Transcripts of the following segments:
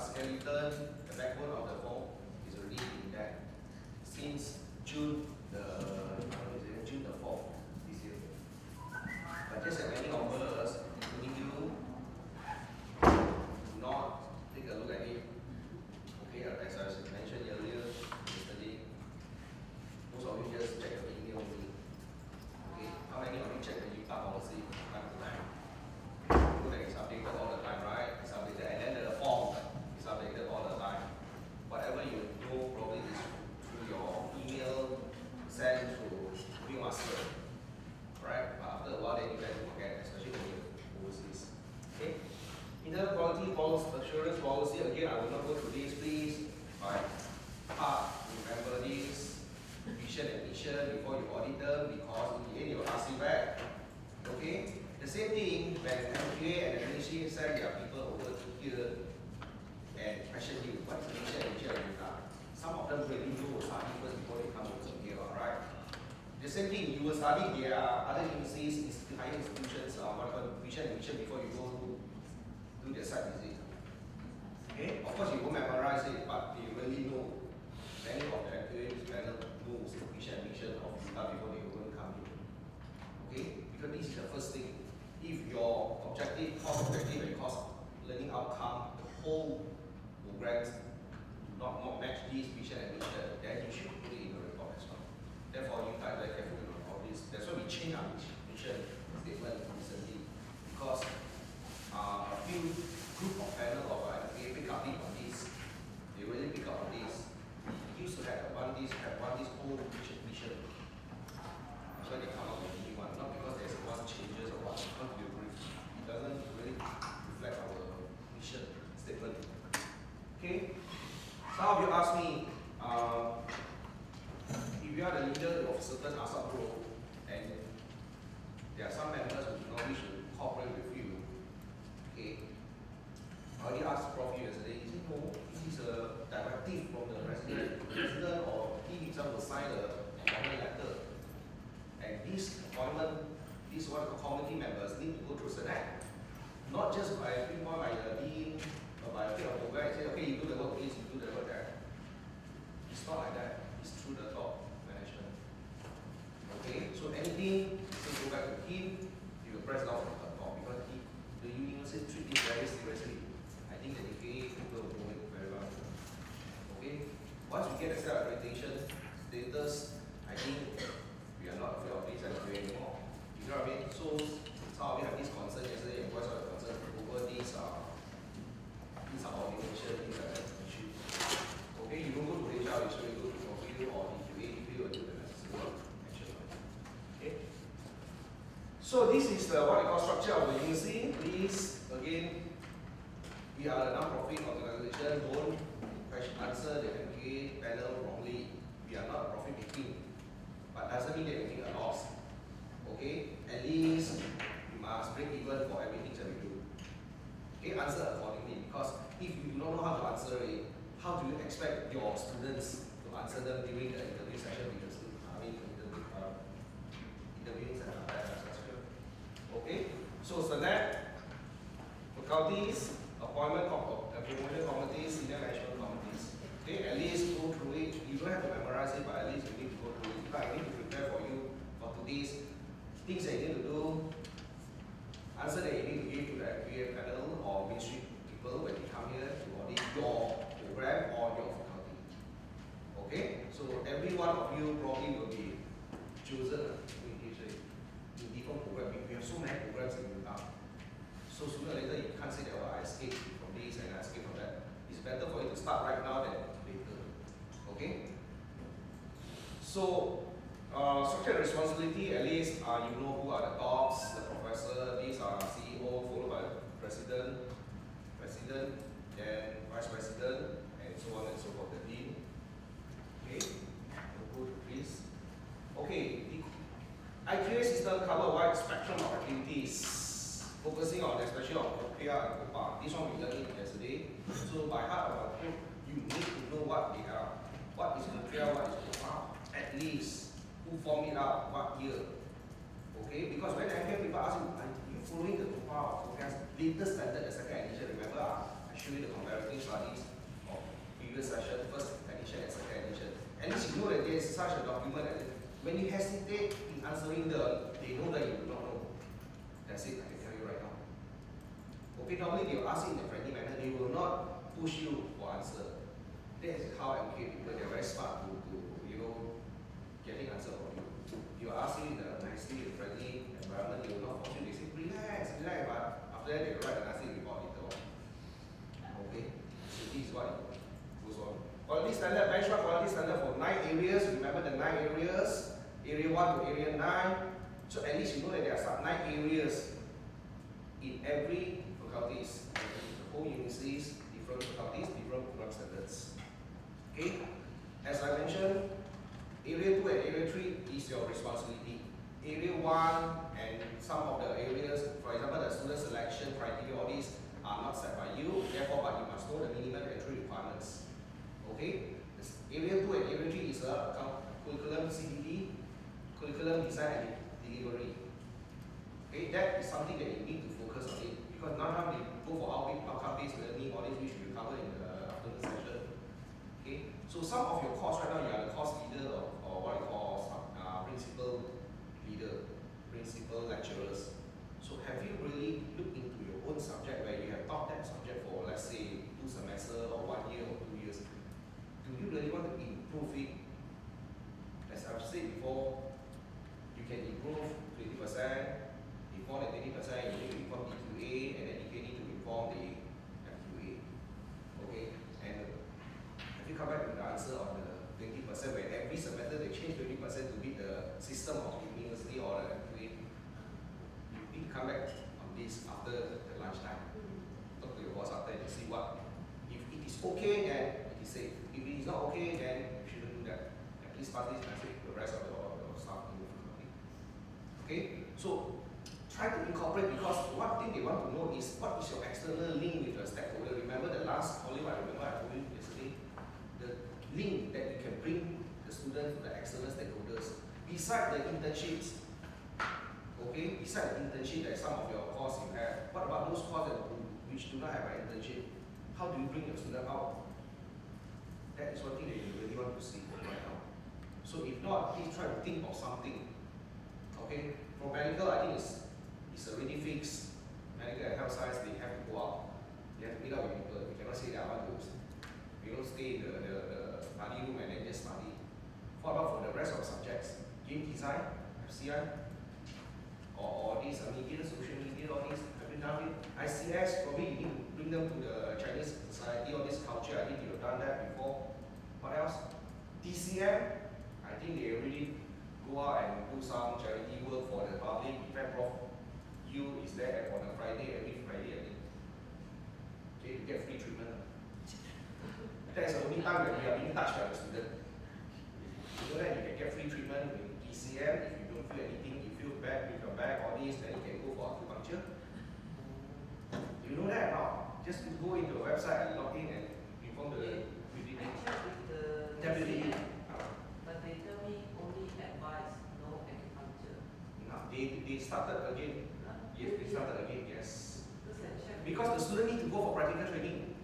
skeleton, the backbone of the form is already in there since June the 4th this year. But just as many of us, including you, do not take a look at it. Okay, as I mentioned earlier, yesterday, most of you just check your email only. Okay, how many of you check the UTAR policy time to time? You know that it's updated all the time, right? It's updated, and then the form is updated all the time. Whatever you do probably is through your email sent to your master, right? But after a while, then you tend to forget, especially when you're overseas. Okay. Internal quality assurance policy, again, I will not go through this, please. By part, remember this. Vision and mission before you audit them, because in the end, they will ask you back. Okay? The same thing when MQA and the ministry send their people over to here and question you, what is the mission and mission of UTAR? Some of them really know study first before they come over to here, alright? The same thing, you will study their other agencies, higher institutions, whatever vision and mission before you go to do their site visit. Okay? Of course, you won't memorize it, but you really know. Many of the MQA panel knows the vision and mission of UTAR before they even come here. Okay? Because this is the first thing. If your objective, cost objective and cost learning outcome, the whole programs do not match this vision and mission, then you should put it in the report as well. Therefore, you are very careful with all this. That's why we changed our mission statement recently, because a few group of panel of MQA pick up on this. They really pick up on this. We used to have one this whole mission. That's why they come up with a new one. Not because there's one changes or what, because we agree. It doesn't really reflect our mission statement. Okay? Some of you ask me, if you are the leader of certain ASAP group, and there are some members who do not wish to cooperate with you, okay? I already asked Prof yesterday, he said, no, this is a directive from the president. The president or he himself will sign an appointment letter. And this appointment, these what the committee members need to go through Senate. Not just by people by the dean or by a few of the guys say, okay, you do the work this, you do the work that. It's not like that. It's through the top management. Okay, so anything, you go back to him, he will press down from the top because the university treat this very seriously. I think the DPA people will know it very well. Okay, once we get a set accreditation status, I think we are not afraid of this anymore. You know what I mean? So some of you have this concern yesterday and voice out concern over these ordination, these are issues. Okay, you don't go to HR, you should go to Profile or DPA will do the necessary action. Okay. So this is the what I call structure of the university. Please again, we are a non-profit organization. Don't answer the MQA panel wrongly. We are not profit making, but doesn't mean that we make a loss. Okay, at least we must break even for everything that we do. Okay, answer accordingly, because if you do not know how to answer it, how do you expect your students to answer them during the interview session with the student? Interviewing session. Okay, so that faculties, appointment promotion committees, senior management committees. Okay, at least go through it. You don't have to memorize it, but at least you need to go through it. Because I need to prepare for you for today's things that you need to do, answer that you need to give to the MQA panel or ministry people when they come here to audit your program or your faculty. Okay, so every one of you probably will be chosen in different programs. We have so many programs in UTAR. So sooner or later you can't say that I escape from this and I escape from that. It's better for you to start right now than later. Okay? So structure and responsibility, at least you know who are the tops, the professor, these are CEO, followed by president, then vice president, and so on and so forth, the dean. Okay, we'll go to this. Okay, the IQA system cover a wide spectrum of activities, focusing on especially on OPR and OPA. This one we learned yesterday. So by heart of our group, you need to know what they are. What is OPR, what is OPA? At least who form it out, what year. Okay, because when I hear people ask you, are you following the OPA or OPA's latest standard, the second edition, remember I show you the comparative studies of previous session, first edition and second edition. At least you know that there is such a document, and when you hesitate in answering they know that you do not know. That's it, I can tell you right now. Okay, normally they will ask you in a friendly manner, they will not push you for answer. That is how MK people, they're very smart to getting answer from you. You ask you in a nicely friendly environment, they will not force you, they say relax, but after that they write a nasty report later on. Okay, so this is what goes on. Quality standard, benchmark quality standard for 9 areas. Remember the 9 areas, area 1 to area 9. So at least you know that there are some 9 areas in every faculties. The whole universities, different faculties, different program standards. Okay, as I mentioned, area 2 and area 3 is your responsibility. Area 1 and some of the areas, for example, the student selection criteria, all these are not set by you, therefore, but you must know the minimum entry requirements. Okay? Area 2 and area 3 is a curriculum CDD, curriculum design and delivery. Okay, that is something that you need to focus on it, because now we go for outcome-based learning, all this which we will cover in the afternoon session. Okay, so some of your course right now, you are the course leader or what you call principal leader, principal lecturers. So have you really looked into your own subject where you have taught that subject for, let's say, 2 semesters or 1 year or 2 years? Do you really want to improve it? As I've said before, you can improve 20%, inform the 20%, you need to inform DQA, and then you need to inform the FQA. Okay, and have you come back with the answer of the 20% where every semester they change 20% to meet the system of the university or the FQA? You need to come back on this after the lunchtime. Talk to your boss after and see what. If it is okay, then it is safe. If it is not okay, then you shouldn't do that. And please pass this message to the rest of the staff in the faculty. Okay, so try to incorporate, because one thing they want to know is what is your external link with the stakeholder. Remember the last volume, I told you yesterday, the link that you can bring the students to the external stakeholders. Beside the internships, okay, beside the internship that some of your course you have, what about those courses which do not have an internship? How do you bring your student out? That is one thing that you really want to see right now. So if not, please try to think of something. Okay, for medical, I think it's already fixed. Medical and health science, they have to go out. They have to meet up with people. You cannot say that I want to, stay in the study room and then just study. What about for the rest of the subjects? Game design, FCI, or these media, social media, all these. Have you done it? ICS, probably you need to bring them to the Chinese society, all this culture. I think you have done that before. What else? TCM, I think they already go out and do some charity work for the public. In fact, Prof. Yu is there on a Friday, every Friday, I think. Okay, you get free treatment. That is the only time when we are being touched by the student. You know that you can get free treatment with ECM. If you don't feel anything, you feel bad with your back or this, then you can go for acupuncture. You know that now? Just go into the website and log in and inform the definitely. But they tell me only advice, no acupuncture. No, they started again. Yes, they started again, yes. Because the student need to go for practical training.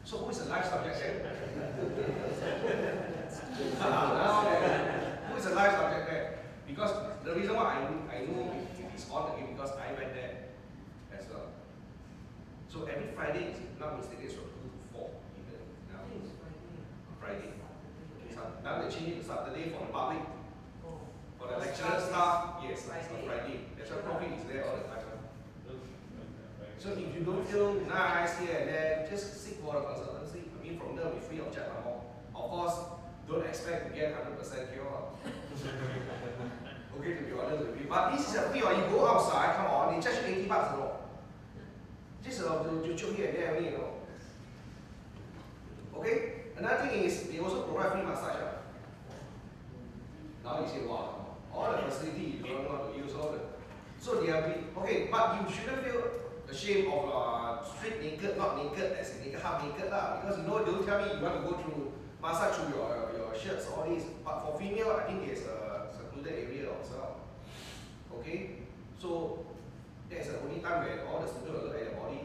So who is a live subject there? Who is a live subject there? Because the reason why I know it is on again, because I went there as well. So every Friday is not mistaken, it's from 2 to 4 even now. Friday. Now they change it to Saturday for the public. For the lecturer staff, yes, it's on Friday. That's why Prof is there all the time. So if you don't feel nice here and there, just seek for a consultancy. I mean, from there we free of charge more. Of course, don't expect to get 100% cure. Okay, to be honest with you. But this is a fee, or you go outside, come on, they charge you $80 a lot. Just to choke here and there, you know. Okay? Another thing is, they also provide free massage. Now you say, wow, all the facility you don't know how to use all the. So they are okay, but you shouldn't feel ashamed of straight naked, not naked, as in naked, half naked lah. Because you know, don't tell me you want to go through massage through your shirts, all these. But for female, I think there's a secluded area also. Okay, so that's the only time when all the students will look at your body.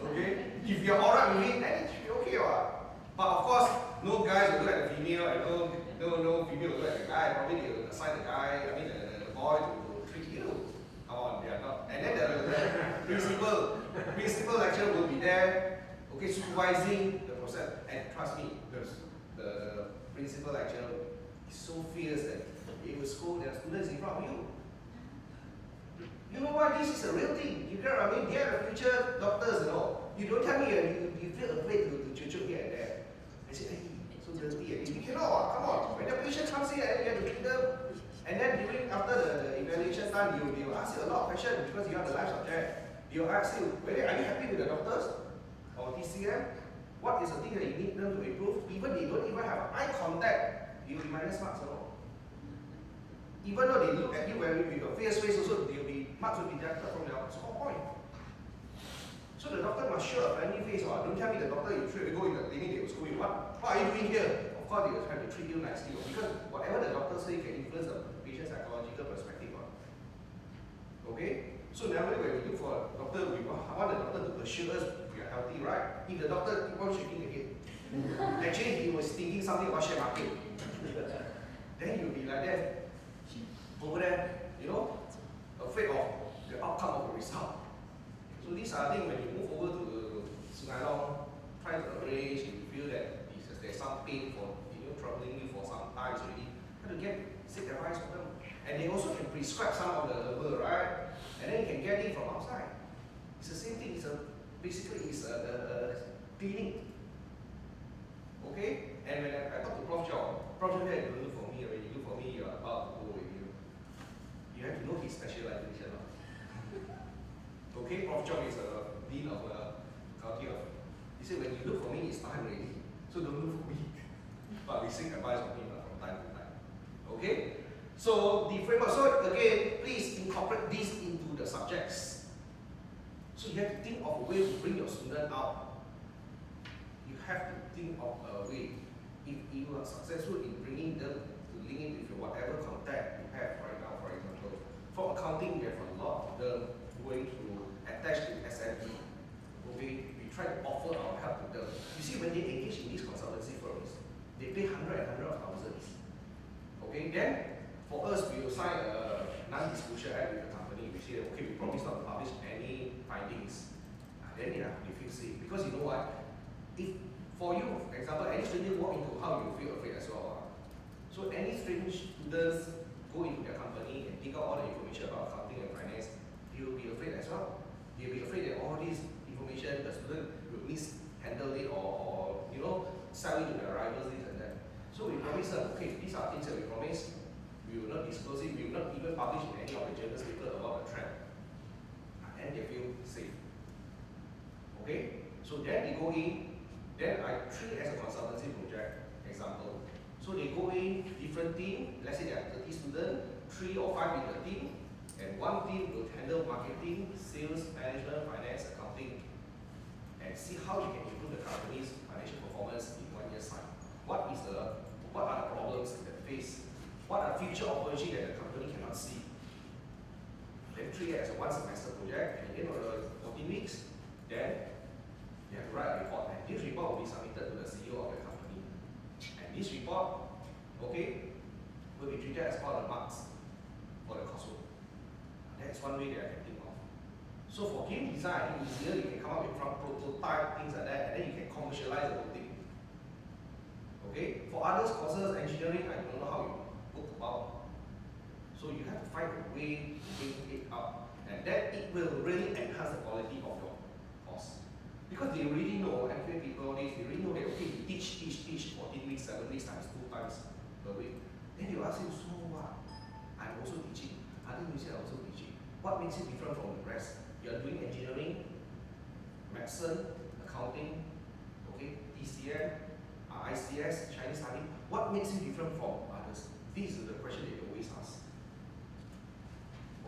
Okay? If you're alright with it, then it should be okay, what? But of course, no guys will look at the female, and no female will look at the guy. Probably they will assign the guy, the boy to treat you. Come on, they are not. And then the principal lecturer will be there, okay, supervising the process. And trust me, the principal lecturer is so fierce that he will scold their students in front of you. You know why this is a real thing? You get what I mean? They are the future doctors, You don't tell me you feel afraid to chuchu here and there. I say, hey, so dirty. You cannot, come on. When the patient comes in, you have to treat them. And then after the evaluation time, they will ask you a lot of questions because you have the life subject. They will ask you, whether are you happy with the doctors or TCM? What is the thing that you need them to improve? Even they don't even have eye contact, you will be minus marks at all. Even though they look at you with your face also, marks will be deducted from their score point. So the doctor must show a friendly face. Don't tell me the doctor you straight go in the clinic, they will school you. What are you doing here? Of course, they will try to treat you nicely. Because whatever the doctor says can influence the patient's psychological perspective. Okay? So normally when we look for a doctor, we want the doctor to assure us we are healthy, right? If the doctor keep on shaking the head, actually he was thinking something about share market. Then you'll be like that, over there, afraid of the outcome of the result. So these are things when you move over to Sungai Long, try to arrange, if you feel that there's some pain for troubling you for some time already, try to seek advice from them. And they also can prescribe some of the herbal, right? And then you can get it from outside. It's the same thing. Basically it's a clinic. Okay? And when I talk to Prof. John said, you look for me already. You look for me, you're about to go with you. You have to know his specialization. Okay? Prof. John is a dean of faculty of. He said, when you look for me, it's time already. So don't look for me. But we seek advice from him from time to time. Okay? So the framework. So again, please incorporate this into the subjects. So you have to think of a way to bring your student out. You have to think of a way. If you are successful in bringing them to link in with whatever contact you have right now, for example, for accounting, we have a lot of them going to attach to SME. Okay, we try to offer our help to them. You see, when they engage in these consultancy firms, they pay hundreds of thousands. Okay, then for us, we will sign a non-disclosure act with the company. We say, okay, we promise not to publish any findings. Then they feel safe. Because you know what? If for you, for example, any student walk into how you feel afraid as well. So any strange students go into their company and dig out all the information about accounting and finance, they will be afraid as well. They will be afraid that all this information, the student will mishandle it or sell it to their rivals, this and that. So we promise them, okay, these are things that we promise. We will not disclose it, we will not even publish in any of the journals paper about the trend. And they feel safe. Okay? So then they go in, then I treat it as a consultancy project, example. So they go in, different team, let's say there are 30 students, 3 or 5 in the team, and one team will handle marketing, sales, management, finance, accounting, and see how you can improve the company's financial performance in 1 year's time. What are the problems that they face? What are future opportunities that the company cannot see? Then treat it as a 1 semester project, and at the end of the 14 weeks, then you have to write a report, and this report will be submitted to the CEO of the company. And this report, okay, will be treated as part of the marks for the coursework. That's one way that I can think of. So for game design, I think easier, you can come up with prototype, things like that, and then you can commercialize the whole thing. Okay? For others courses, engineering, I don't know how you book about. So you have to find a way to bring it up, and then it will really enhance the quality of your course. Because they already know, MQA people, they already know that, okay, you teach 14 weeks, 7 weeks times 2 times per week. Then you ask him, so what? I'm also teaching. Other music are also teaching. What makes it different from the rest? You are doing engineering, medicine, accounting, okay, TCM, ICS, Chinese study. What makes you different from others? This is the question that you always ask.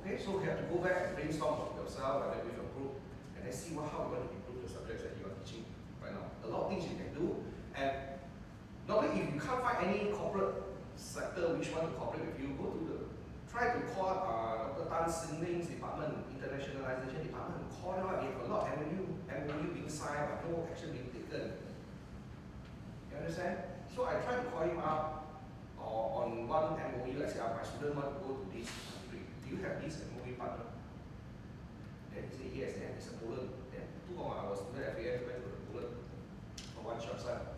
Okay, so you have to go back and brainstorm with yourself and then with your group and then see how you want to improve the subjects that you are teaching right now. A lot of things you can do, and normally if you can't find any corporate sector which want to cooperate with you, go to the Try to call Dr. Tan Sin Ling's department, internationalization department, call them up. We have a lot of MOU being signed, but no action being taken. You understand? So I try to call him up on one MOU. I say, my student want to go to this country. Do you have this MOU partner? Then he said, yes, then it's a Poland. Then 2 of our student FAS went to the Poland for one short time.